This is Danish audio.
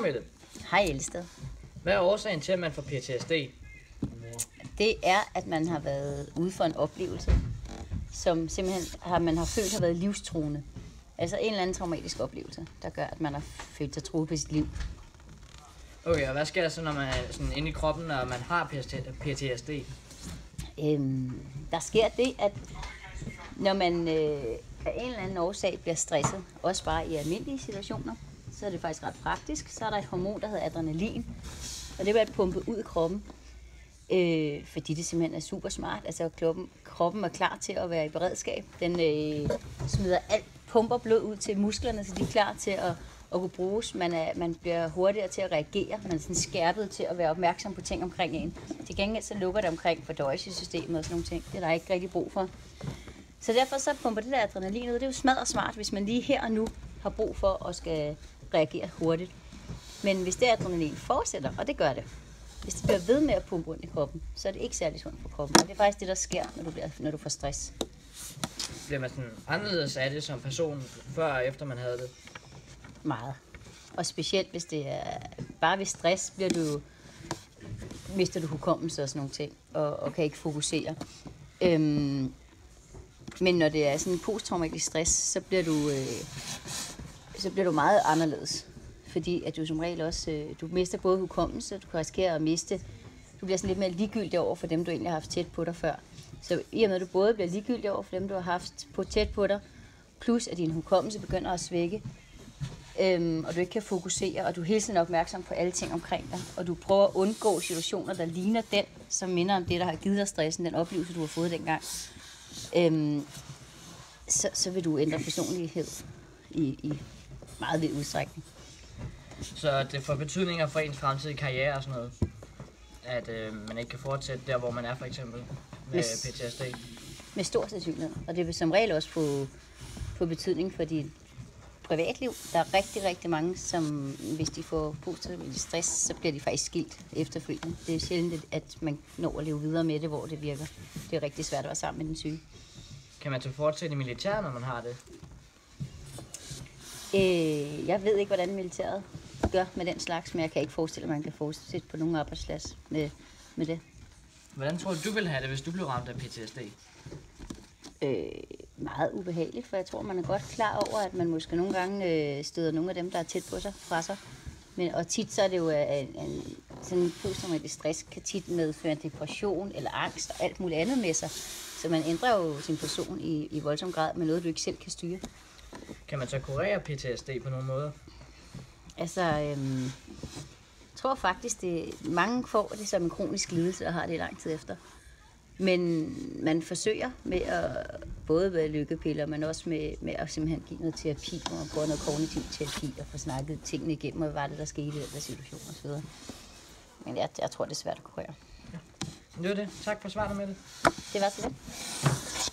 Mette. Hej Elsted. Hvad er årsagen til, at man får PTSD? Det er, at man har været ude for en oplevelse, som simpelthen man har følt har været livstruende. Altså en eller anden traumatisk oplevelse, der gør, at man har følt sig truet på sit liv. Okay, og hvad sker der så, når man er sådan inde i kroppen, og man har PTSD? Der sker det, at når man af en eller anden årsag bliver stresset, også bare i almindelige situationer, så er det faktisk ret praktisk. Så er der et hormon, der hedder adrenalin, og det bliver pumpet ud i kroppen, fordi det simpelthen er super smart. Altså kroppen er klar til at være i beredskab. Den smider alt, pumper blod ud til musklerne, så de er klar til at kunne bruges. Man bliver hurtigere til at reagere. Man er sådan skærpet til at være opmærksom på ting omkring en. Til gengæld så lukker det omkring fordøjelsessystemet og sådan nogle ting. Det er der ikke rigtig brug for. Så derfor så pumper det der adrenalin ud. Det er jo smadret smart, hvis man lige her og nu har brug for at skal reagere hurtigt. Men hvis det adrenalin fortsætter, og det gør det, hvis det bliver ved med at pumpe rundt i kroppen, så er det ikke særlig sundt for kroppen. Og det er faktisk det, der sker, når du får stress. Bliver man sådan anderledes af det som person, før og efter man havde det? Meget. Og specielt hvis det er bare ved stress, mister du hukommelse og sådan nogle ting, og kan ikke fokusere. Men når det er sådan en posttraumatisk stress, så bliver du meget anderledes. Fordi at du som regel også, du mister både hukommelse, du kan risikere at miste, du bliver sådan lidt mere ligegyldig over for dem, du egentlig har haft tæt på dig før. Så i og med, at du både bliver ligegyldig over for dem, du har haft tæt på dig, plus at din hukommelse begynder at svække, og du ikke kan fokusere, og du er hele tiden opmærksom på alle ting omkring dig, og du prøver at undgå situationer, der ligner den, som minder om det, der har givet dig stressen, den oplevelse, du har fået dengang, så vil du ændre personlighed i meget vid udstrækning. Så det får betydninger for ens fremtidige karriere og sådan noget? At man ikke kan fortsætte der, hvor man er for eksempel med PTSD? Med stor sandsynlighed, og det vil som regel også få betydning for dit privatliv. Der er rigtig, rigtig mange, som hvis de får posttraumatisk stress, så bliver de faktisk skilt efterfølgende. Det er sjældent, at man når at leve videre med det, hvor det virker. Det er rigtig svært at være sammen med den syge. Kan man så fortsætte i militæret, når man har det? Jeg ved ikke, hvordan militæret gør med den slags, men jeg kan ikke forestille mig, at man kan fortsætte på nogen arbejdsplads med det. Hvordan tror du vil have det, hvis du blev ramt af PTSD? Meget ubehageligt, for jeg tror, man er godt klar over, at man måske nogle gange støder nogle af dem, der er tæt på sig, fra sig. Og tit så er det jo, sådan en posttraumatisk stress kan tit medføre depression eller angst og alt muligt andet med sig. Så man ændrer jo sin person i voldsom grad med noget, du ikke selv kan styre. Kan man så kurere PTSD på nogen måde? Altså, jeg tror faktisk, mange får det som en kronisk lidelse og har det lang tid efter. Men man forsøger med både med lykkepiller, men også med at simpelthen give noget terapi, og gå noget kognitiv terapi og få snakket tingene igennem, og hvad var det, der skete i den der situation osv. Men jeg tror, det er svært at kurere. Ja. Det var det. Tak for svaret med det. Det var så lidt.